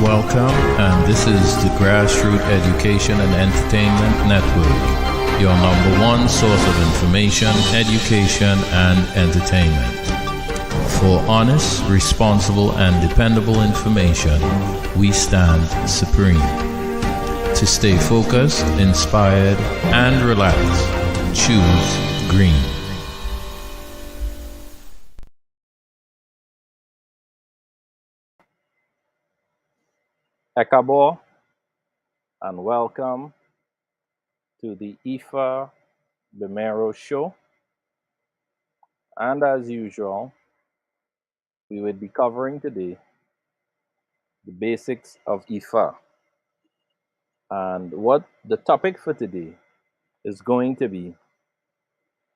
Welcome, and this is the Grassroots Education and Entertainment Network, your number one source of information, education, and entertainment. For honest, responsible, and dependable information, we stand supreme. To stay focused, inspired, and relaxed, choose green. Ekabo, and welcome to the Ifagbemiro Show. And as usual, we will be covering today the basics of Ifa. And what the topic for today is going to be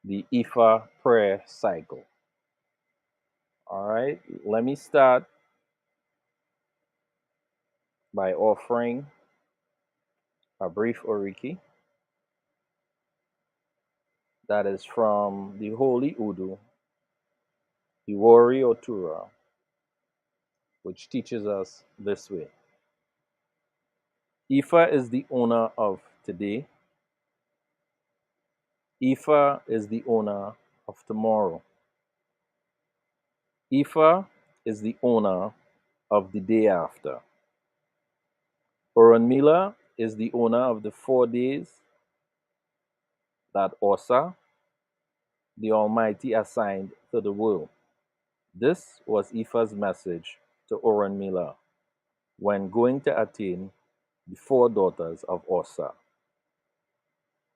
the Ifa prayer cycle. All right, let me start by offering a brief Oriki that is from the Holy Udu, Iwori Otura, which teaches us this way. Ifa is the owner of today. Ifa is the owner of tomorrow. Ifa is the owner of the day after. Orunmila is the owner of the 4 days that Osa, the Almighty, assigned to the world. This was Ifa's message to Orunmila when going to attain the 4 daughters of Osa.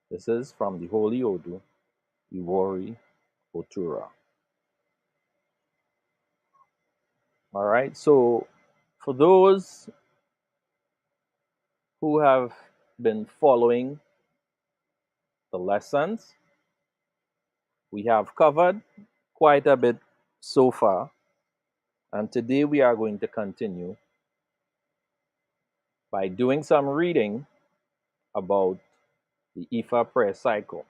This is from the Holy Odu, Iwori Otura. All right, so for those who have been following the lessons, we have covered quite a bit so far, and today we are going to continue by doing some reading about the Ifa prayer cycle.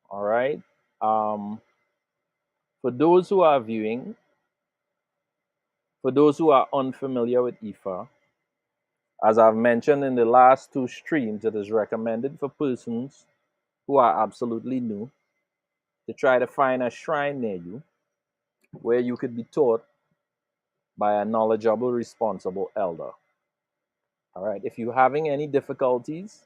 All right. For those who are viewing, for those who are unfamiliar with Ifa, as I've mentioned in the last 2 streams, it is recommended for persons who are absolutely new to try to find a shrine near you where you could be taught by a knowledgeable, responsible elder. All right. If you're having any difficulties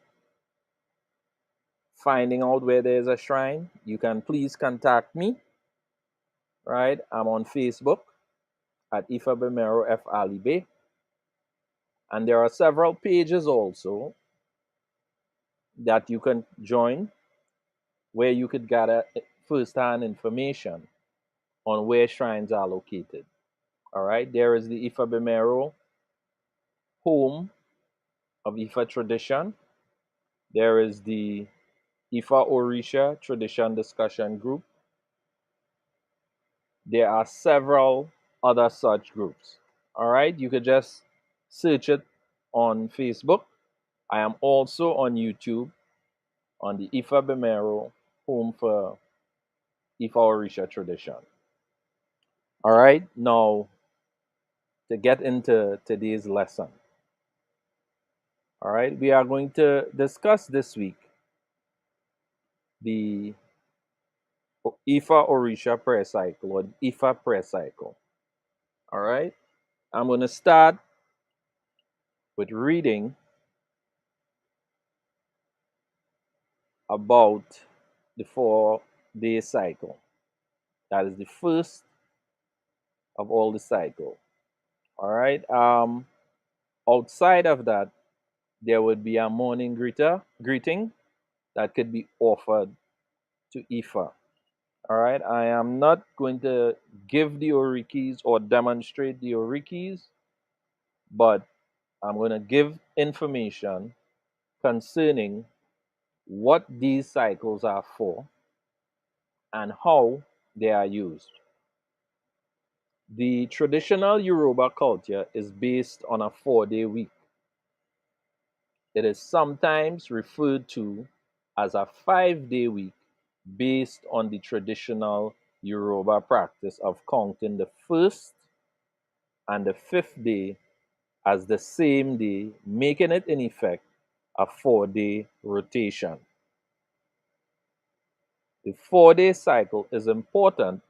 finding out where there's a shrine, you can please contact me. Right. I'm on Facebook at Ifagbemiro F. Alibe. And there are several pages also that you can join where you could gather first-hand information on where shrines are located. All right. There is the Ifagbemiro Home of Ifa Tradition. There is the Ifa Orisha Tradition Discussion Group. There are several other such groups. All right, you could just search it on Facebook. I am also on YouTube on the Ifagbemiro Home for Ifa Orisha Tradition. All right, now to get into today's lesson. All right, we are going to discuss this week the Ifa Orisha prayer cycle, or Ifa prayer cycle. All right, I'm going to start with reading about the 4-day cycle. That is the first of all the cycle. All right. Outside of that, there would be a morning greeting that could be offered to Ifa. All right. I am not going to give the orikis or demonstrate the orikis, but I'm going to give information concerning what these cycles are for and how they are used. The traditional Yoruba culture is based on a 4-day week. It is sometimes referred to as a 5-day week based on the traditional Yoruba practice of counting the 1st and the 5th day as the same day, making it in effect a 4-day rotation. The 4-day cycle is important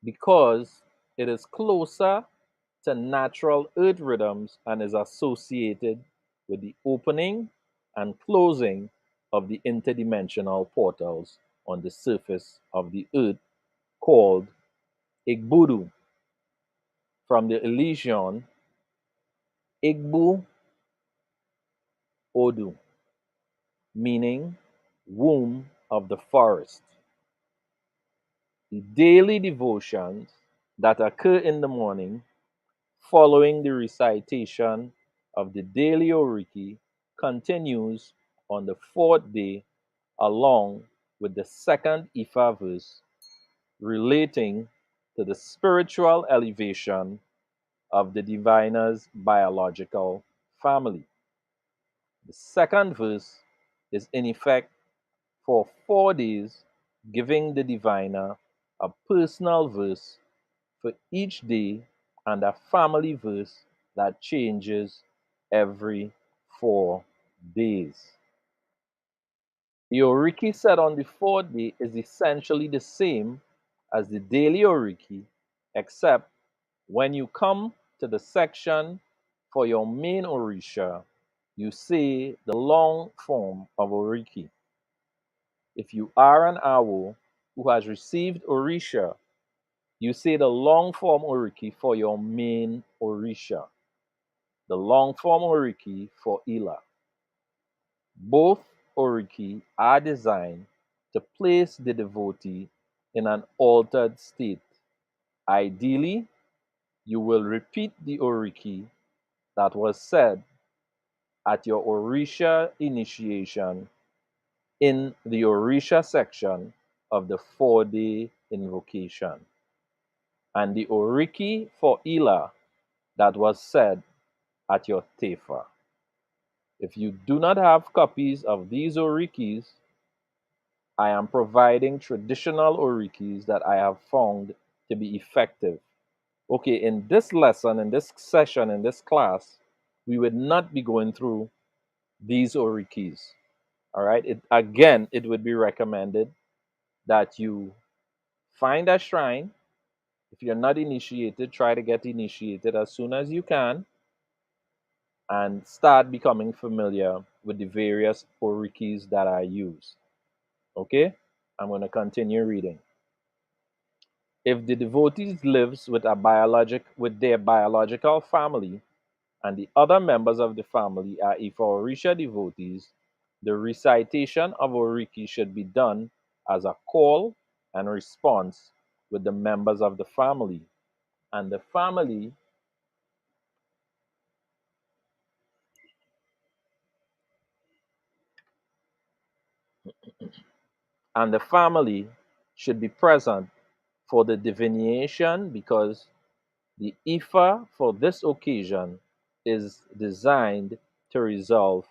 because it is closer to natural earth rhythms and is associated with the opening and closing of the interdimensional portals on the surface of the earth called Igbudu, from the Elysian Igbu Odu, meaning womb of the forest. The daily devotions that occur in the morning following the recitation of the daily Oriki continues on the fourth day along with the second Ifa verse relating to the spiritual elevation of the diviner's biological family. The second verse is in effect for 4 days, giving the diviner a personal verse for each day and a family verse that changes every 4 days. The Oriki said on the fourth day is essentially the same as the daily Oriki, except when you come to the section for your main Orisha, you say the long form of Oriki. If you are an Awo who has received Orisha, you say the long form Oriki for your main Orisha, the long form Oriki for Ila. Both Oriki are designed to place the devotee in an altered state. Ideally, you will repeat the Oriki that was said at your Orisha initiation in the Orisha section of the 4-day invocation, and the Oriki for Ila that was said at your Tefa. If you do not have copies of these Orikis, I am providing traditional Orikis that I have found to be effective. Okay, in this lesson, in this session, in this class, we would not be going through these Orikis. All right, again, it would be recommended that you find a shrine. If you're not initiated, try to get initiated as soon as you can and start becoming familiar with the various orikis that I use. Okay, I'm going to continue reading. If the devotee lives with their biological family and the other members of the family are Ifa Orisha devotees, the recitation of Oriki should be done as a call and response with the members of the family, and the family should be present for the divination because the Ifa for this occasion is designed to resolve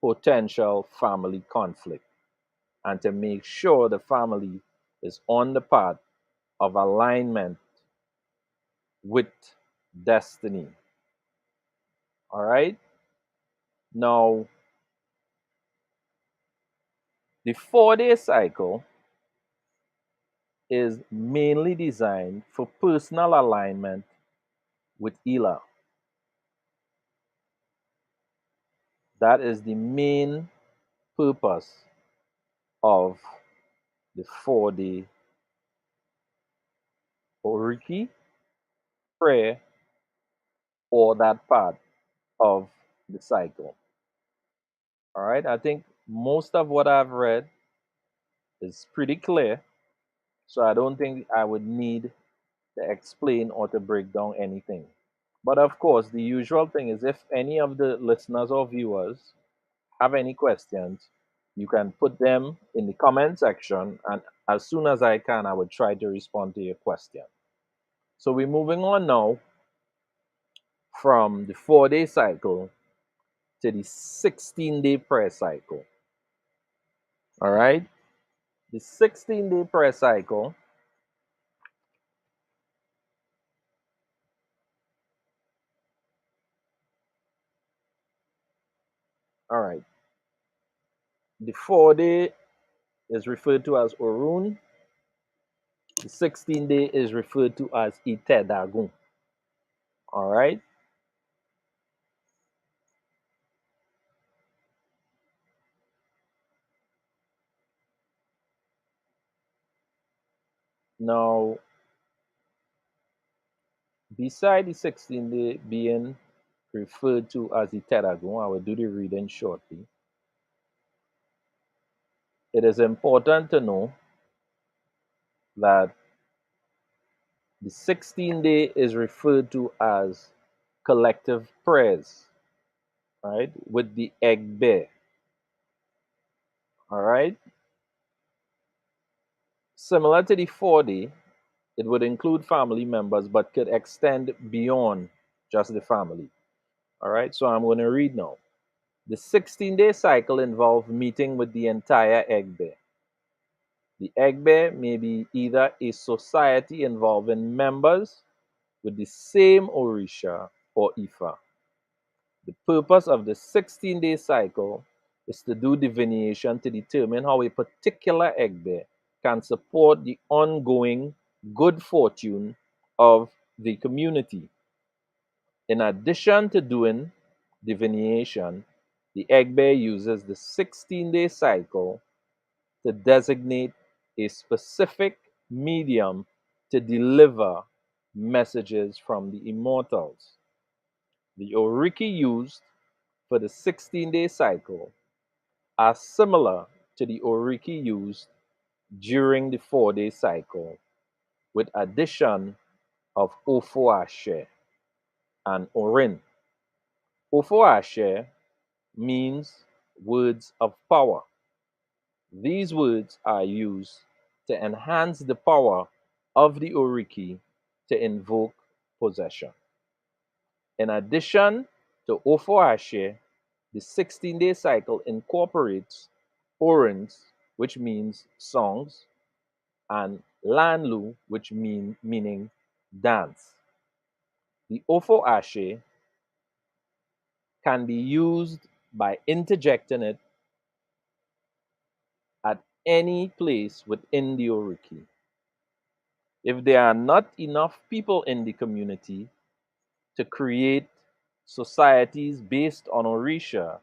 potential family conflict and to make sure the family is on the path of alignment with destiny. All right. Now, the 4-day cycle is mainly designed for personal alignment with Ila. That is the main purpose of the 4-day Oriki prayer or that part of the cycle. All right. I think most of what I've read is pretty clear. So I don't think I would need to explain or to break down anything. But of course, the usual thing is if any of the listeners or viewers have any questions, you can put them in the comment section. And as soon as I can, I would try to respond to your question. So we're moving on now from the 4-day cycle to the 16-day prayer cycle. All right. The 16-day prayer cycle All right. The 4-day is referred to as Orun. The 16-day is referred to as Itedagun. All right. Now, beside the 16-day being referred to as Itedagun, I will do the reading shortly. It is important to know that the 16-day is referred to as collective prayers, right? With the Egbe. All right. Similar to the 4-day, it would include family members but could extend beyond just the family. All right. So I'm going to read now. The 16-day cycle involves meeting with the entire Egbe. The Egbe may be either a society involving members with the same Orisha or Ifa. The purpose of the 16-day cycle is to do divination to determine how a particular Egbe can support the ongoing good fortune of the community. In addition to doing divination, the Egbe uses the 16-day cycle to designate a specific medium to deliver messages from the immortals. The Oriki used for the 16-day cycle are similar to the Oriki used during the 4-day cycle, with addition of Ofoashe and Orin. Ofoashe means words of power. These words are used to enhance the power of the Oriki to invoke possession. In addition to Ofoashe, the 16-day cycle incorporates Orins, which means songs, and Lanlu, which meaning dance. The Ofoashe can be used by interjecting it at any place within the Oriki. If there are not enough people in the community to create societies based on Orisha,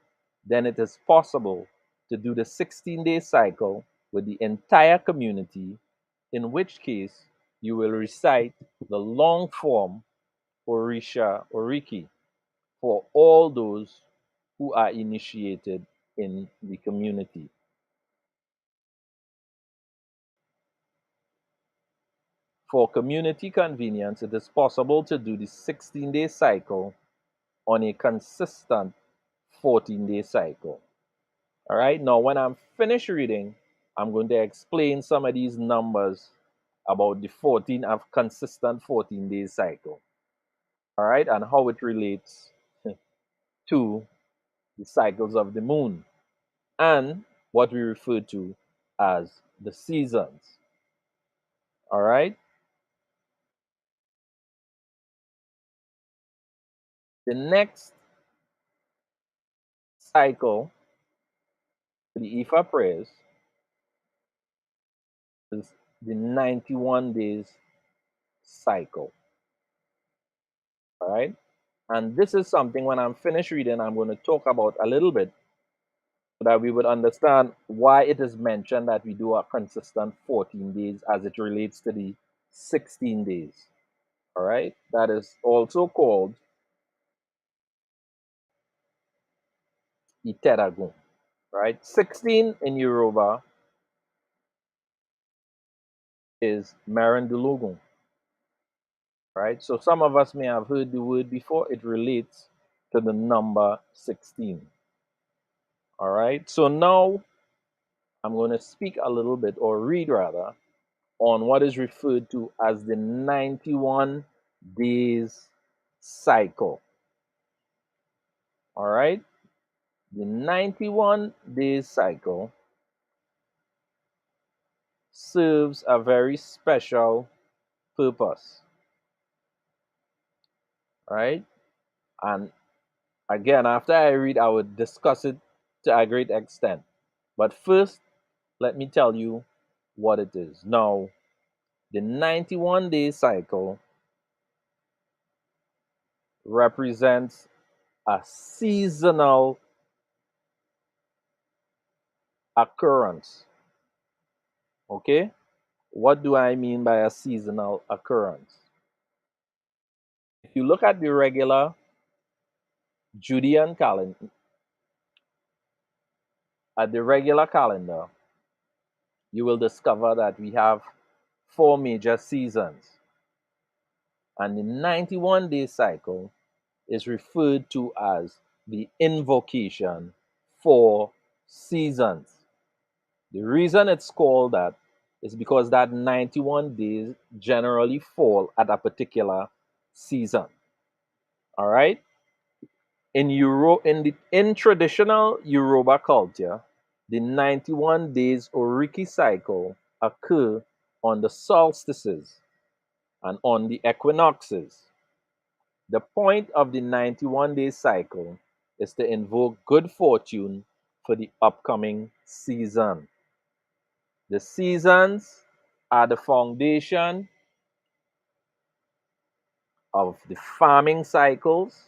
then it is possible to do the 16-day cycle with the entire community, in which case you will recite the long form Orisha Oriki for all those who are initiated in the community. For community convenience, it is possible to do the 16-day cycle on a consistent 14-day cycle. All right, now when I'm finished reading, I'm going to explain some of these numbers about the 14 of consistent 14-day cycle. All right, and how it relates to the cycles of the moon and what we refer to as the seasons. All right, the next cycle, the Ifa prayers, is the 91 days cycle. All right, and this is something when I'm finished reading, I'm going to talk about a little bit so that we would understand why it is mentioned that we do a consistent 14 days as it relates to the 16 days. All right, that is also called Iteragun. Right, 16 in Yoruba is Marandulugun. Right, so some of us may have heard the word before. It relates to the number 16. All right, so now I'm going to speak a little bit, or read rather, on what is referred to as the 91 days cycle. All right, the 91 days cycle serves a very special purpose. All right, and again, after I read, I would discuss it to a great extent. But first, let me tell you what it is. Now, the 91-day cycle represents a seasonal occurrence. Okay? What do I mean by a seasonal occurrence? If you look at the regular Judean calendar, at the regular calendar, you will discover that we have four major seasons. And the 91-day cycle is referred to as the invocation for seasons. The reason it's called that is because that 91 days generally fall at a particular season. All right? In traditional Yoruba culture, the 91 days Oriki cycle occur on the solstices and on the equinoxes. The point of the 91-day cycle is to invoke good fortune for the upcoming season. The seasons are the foundation of the farming cycles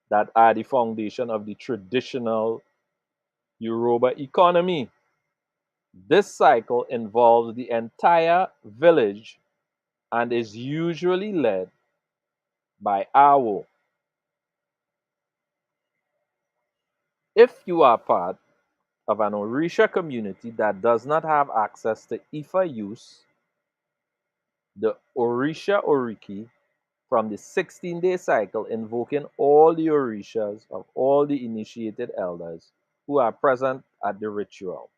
that are the foundation of the traditional Yoruba economy. This cycle involves the entire village and is usually led by Awo. If you are part of an Orisha community that does not have access to Ifa use, the Orisha Oriki from the 16-day cycle invoking all the Orishas of all the initiated elders who are present at the ritual.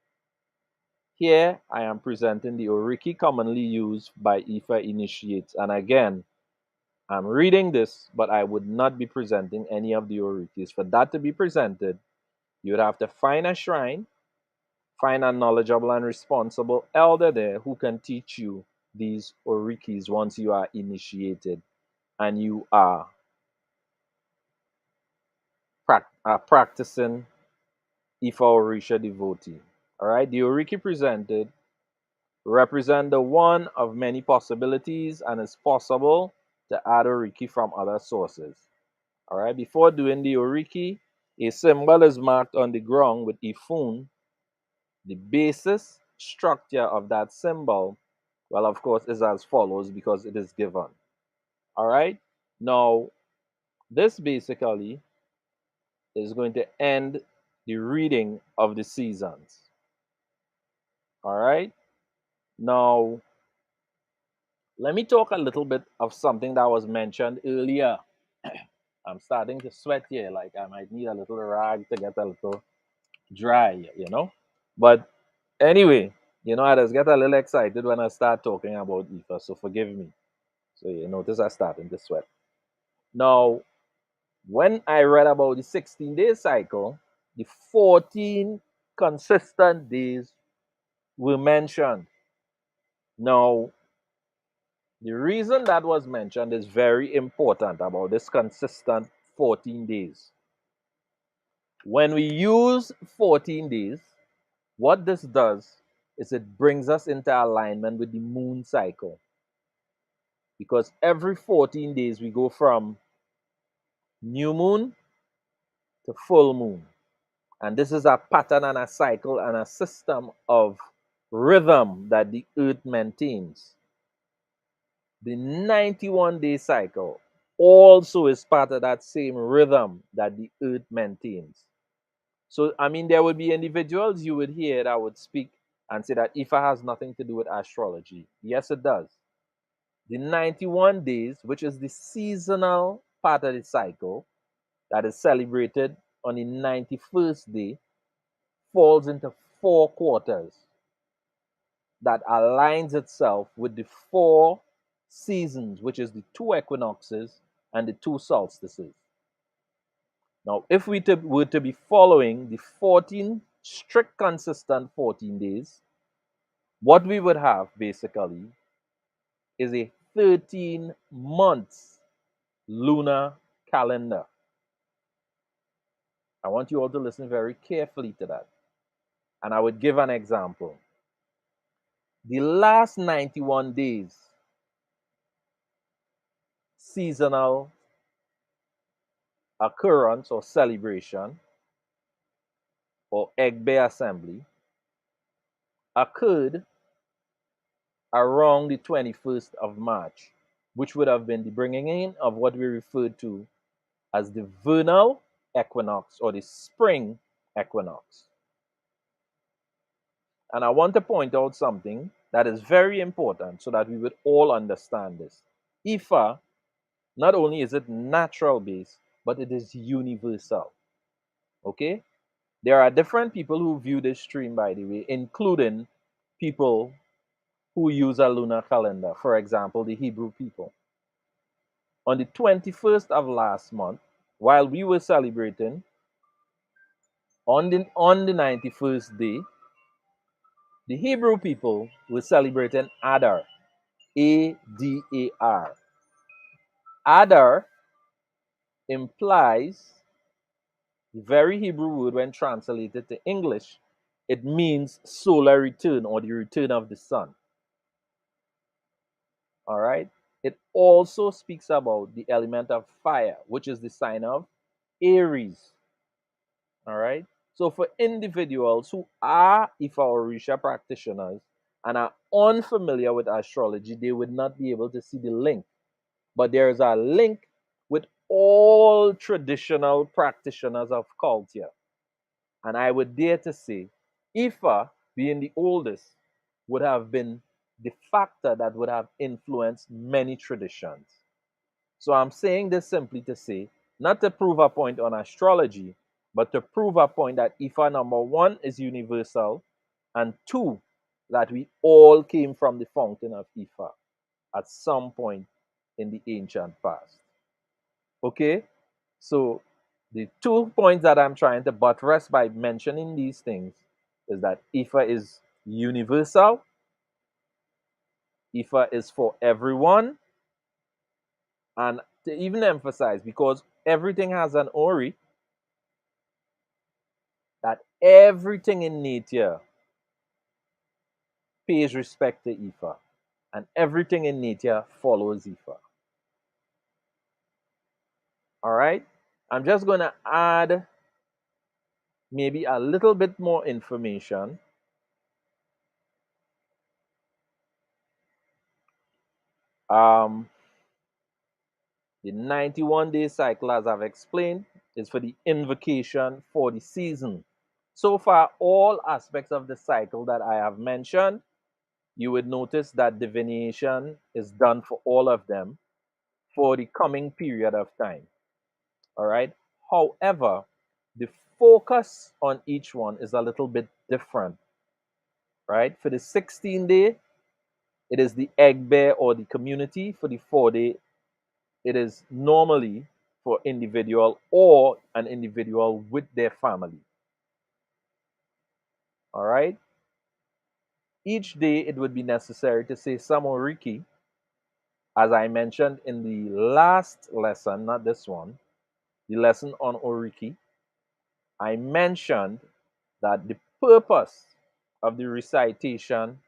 Here I am presenting the Oriki commonly used by Ifa initiates, and again, I'm reading this, but I would not be presenting any of the Orikis. For that to be presented, you would have to find a shrine, find a knowledgeable and responsible elder there who can teach you these Orikis once you are initiated and you are practicing Ifa Orisha devotee. All right, the Oriki presented represent the one of many possibilities and it's possible to add Oriki from other sources. All right, before doing the Oriki, a symbol is marked on the ground with Ifun. The basis structure of that symbol, well, of course, is as follows because it is given. All right, now this basically is going to end the reading of the seasons. All right, now let me talk a little bit of something that was mentioned earlier. I'm starting to sweat here, like I might need a little rag to get a little dry. But anyway, I just get a little excited when I start talking about Ifa, so forgive me. So you notice I starting to sweat. Now, when I read about the 16-day cycle, the 14 consistent days were mentioned. Now, the reason that was mentioned is very important about this consistent 14 days. When we use 14 days, what this does is it brings us into alignment with the moon cycle. Because every 14 days we go from new moon to full moon. And this is a pattern and a cycle and a system of rhythm that the earth maintains. The 91-day cycle also is part of that same rhythm that the earth maintains. So, I mean, there would be individuals you would hear that would speak and say that Ifa has nothing to do with astrology. Yes, it does. The 91 days, which is the seasonal part of the cycle that is celebrated on the 91st day, falls into four quarters that aligns itself with the four seasons, which is the two equinoxes and the two solstices. Now, if we were to be following the 14 strict, consistent 14 days, what we would have basically is a 13 months lunar calendar. I want you all to listen very carefully to that. And I would give an example. The last 91 days seasonal occurrence or celebration or Egbe assembly occurred around the 21st of March, which would have been the bringing in of what we referred to as the vernal equinox or the spring equinox. And I want to point out something that is very important so that we would all understand this. Ifa, not only is it natural based, but it is universal. Okay? There are different people who view this stream, by the way, including people who use a lunar calendar. For example, the Hebrew people. On the 21st of last month, while we were celebrating, on the 91st day, the Hebrew people were celebrating Adar, Adar. Adar implies the very Hebrew word when translated to English, it means solar return or the return of the sun. All right. It also speaks about the element of fire, which is the sign of Aries. All right. So for individuals who are Ifa or Orisha practitioners and are unfamiliar with astrology, they would not be able to see the link. But there is a link with all traditional practitioners of culture. And I would dare to say, Ifa, being the oldest, would have been the factor that would have influenced many traditions. So I'm saying this simply to say, not to prove a point on astrology, but to prove a point that Ifa, number one, is universal, and two, that we all came from the fountain of Ifa at some point in the ancient past. Okay? So the 2 points that I'm trying to buttress by mentioning these things is that Ifa is universal, Ifa is for everyone, and to even emphasize, because everything has an Ori, that everything in nature pays respect to Ifa, and everything in nature follows Ifa. All right? I'm just going to add maybe a little bit more information. Um, the 91-day cycle, as I've explained, is for the invocation for the season. So far, all aspects of the cycle that I have mentioned, you would notice that divination is done for all of them for the coming period of time. All right. However, the focus on each one is a little bit different. Right. For the 16-day, it is the egg bear or the community. For the 4-day, it is normally for individual or an individual with their family. All right. Each day, it would be necessary to say some Oriki, as I mentioned in the last lesson, not this one, the lesson on Oriki. I mentioned that the purpose of the recitation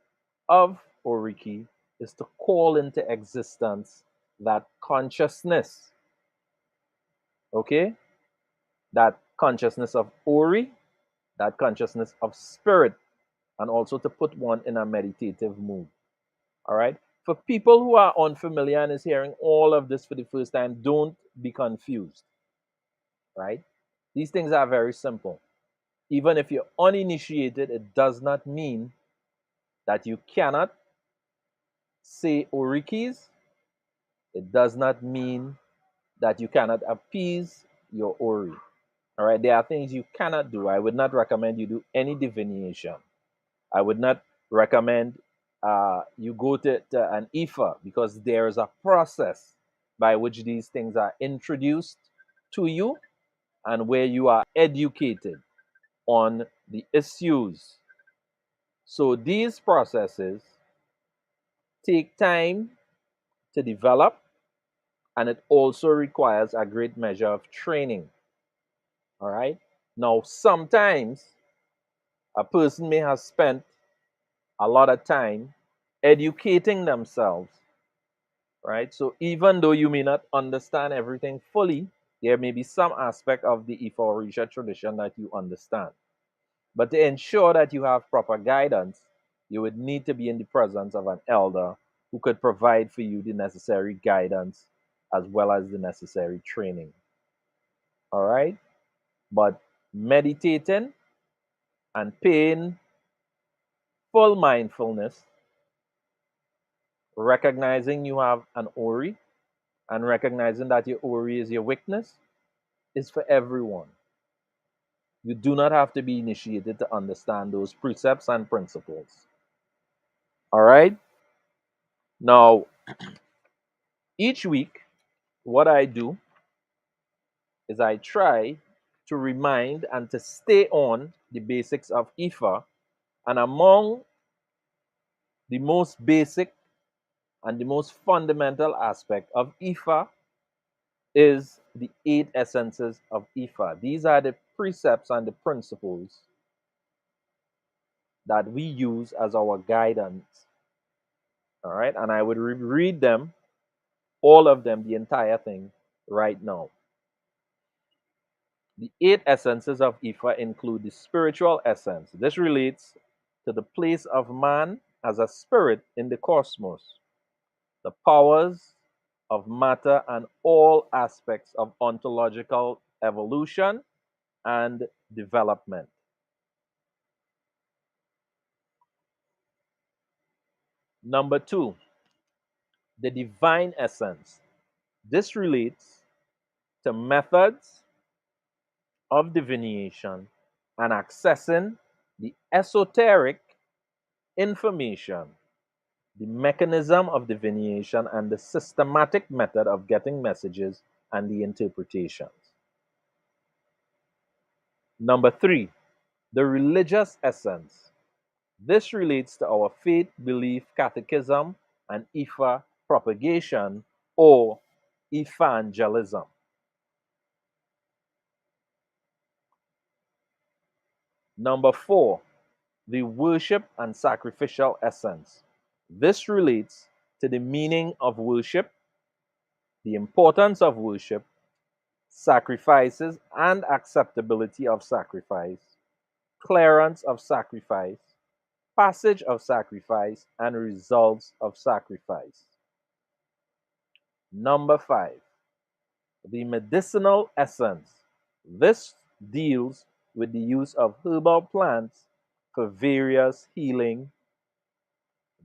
of Oriki is to call into existence that consciousness, okay? That consciousness of Ori, that consciousness of spirit, and also to put one in a meditative mood. All right? For people who are unfamiliar and is hearing all of this for the first time, don't be confused, right? These things are very simple. Even if you're uninitiated, it does not mean that you cannot say orikis. It does not mean that you cannot appease your ori. All right, there are things you cannot do. I would not recommend you do any divination. I would not recommend you go to an Ifa, because there is a process by which these things are introduced to you and where you are educated on the issues. So these processes take time to develop, and it also requires a great measure of training. All right. Now, sometimes a person may have spent a lot of time educating themselves, right? So even though you may not understand everything fully, there may be some aspect of the Ifa Orisha tradition that you understand. But to ensure that you have proper guidance, you would need to be in the presence of an elder who could provide for you the necessary guidance as well as the necessary training. All right? But meditating and paying full mindfulness, recognizing you have an Ori and recognizing that your Ori is your weakness, is for everyone. You do not have to be initiated to understand those precepts and principles. All right? Now, each week, what I do is I try to remind and to stay on the basics of Ifa. And among the most basic and the most fundamental aspect of Ifa is the 8 essences of Ifa. These are the precepts and the principles that we use as our guidance. All right. And I would read them, all of them, the entire thing right now. The 8 essences of Ifa include the spiritual essence. This relates to the place of man as a spirit in the cosmos, the powers of matter, and all aspects of ontological evolution and development. Number two, the divine essence. This relates to methods of divination and accessing the esoteric information, the mechanism of divination, and the systematic method of getting messages and the interpretations. Number three, the religious essence. This relates to our faith, belief, catechism, and Ifa propagation or evangelism. Number four, the worship and sacrificial essence. This relates to the meaning of worship, the importance of worship, sacrifices and acceptability of sacrifice, clearance of sacrifice, passage of sacrifice, and results of sacrifice. Number five, the medicinal essence. This deals with the use of herbal plants for various healing.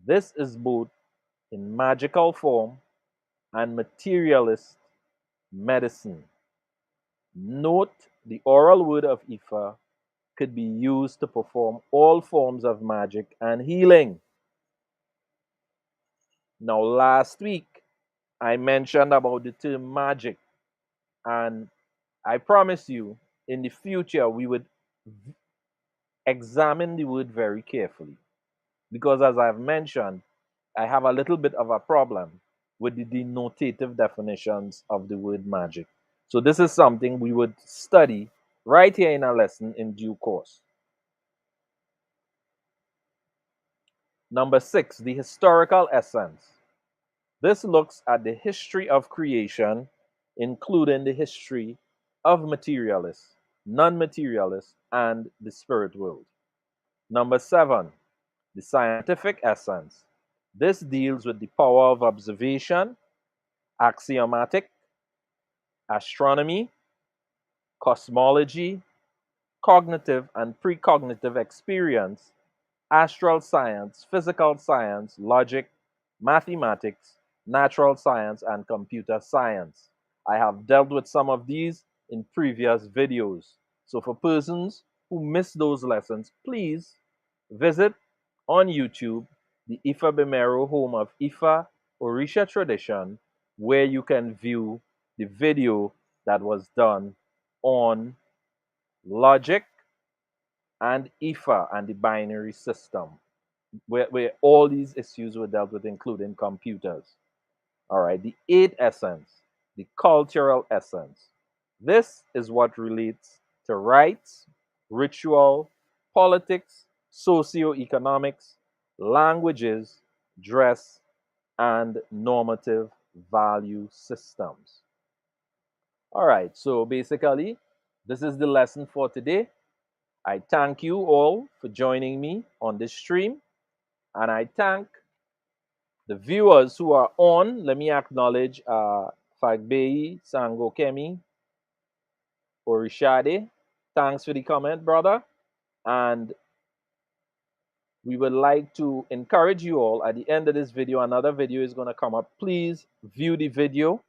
This is both in magical form and materialist medicine. Note the oral word of Ifa could be used to perform all forms of magic and healing. Now, last week, I mentioned about the term magic, and I promise you, in the future, we would examine the word very carefully. Because, as I've mentioned, I have a little bit of a problem with the denotative definitions of the word magic. So, this is something we would study right here in a lesson in due course. Number six, the historical essence. This looks at the history of creation, including the history of materialists, non materialists, and the spirit world. Number seven, the scientific essence. This deals with the power of observation, axiomatic, astronomy, cosmology, cognitive and precognitive experience, astral science, physical science, logic, mathematics, natural science, and computer science. I have dealt with some of these in previous videos. So for persons who missed those lessons, please visit on YouTube the Ifagbemiro Home of Ifa Orisha Tradition, where you can view the video that was done on logic and Ifa and the binary system, where all these issues were dealt with, including computers. All right, the 8 essence, the cultural essence. This is what relates to rites, ritual, politics, socioeconomics, languages, dress, and normative value systems. All right, so basically, this is the lesson for today. I thank you all for joining me on this stream, and I thank the viewers who are on. Let me acknowledge Fagbei Sangokemi Orishade. Thanks for the comment, brother. And we would like to encourage you all at the end of this video. Another video is going to come up. Please view the video,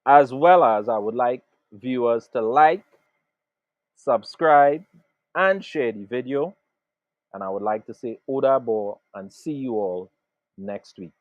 as well as I would like viewers to like, subscribe, and share the video. And I would like to say Odabo and see you all next week.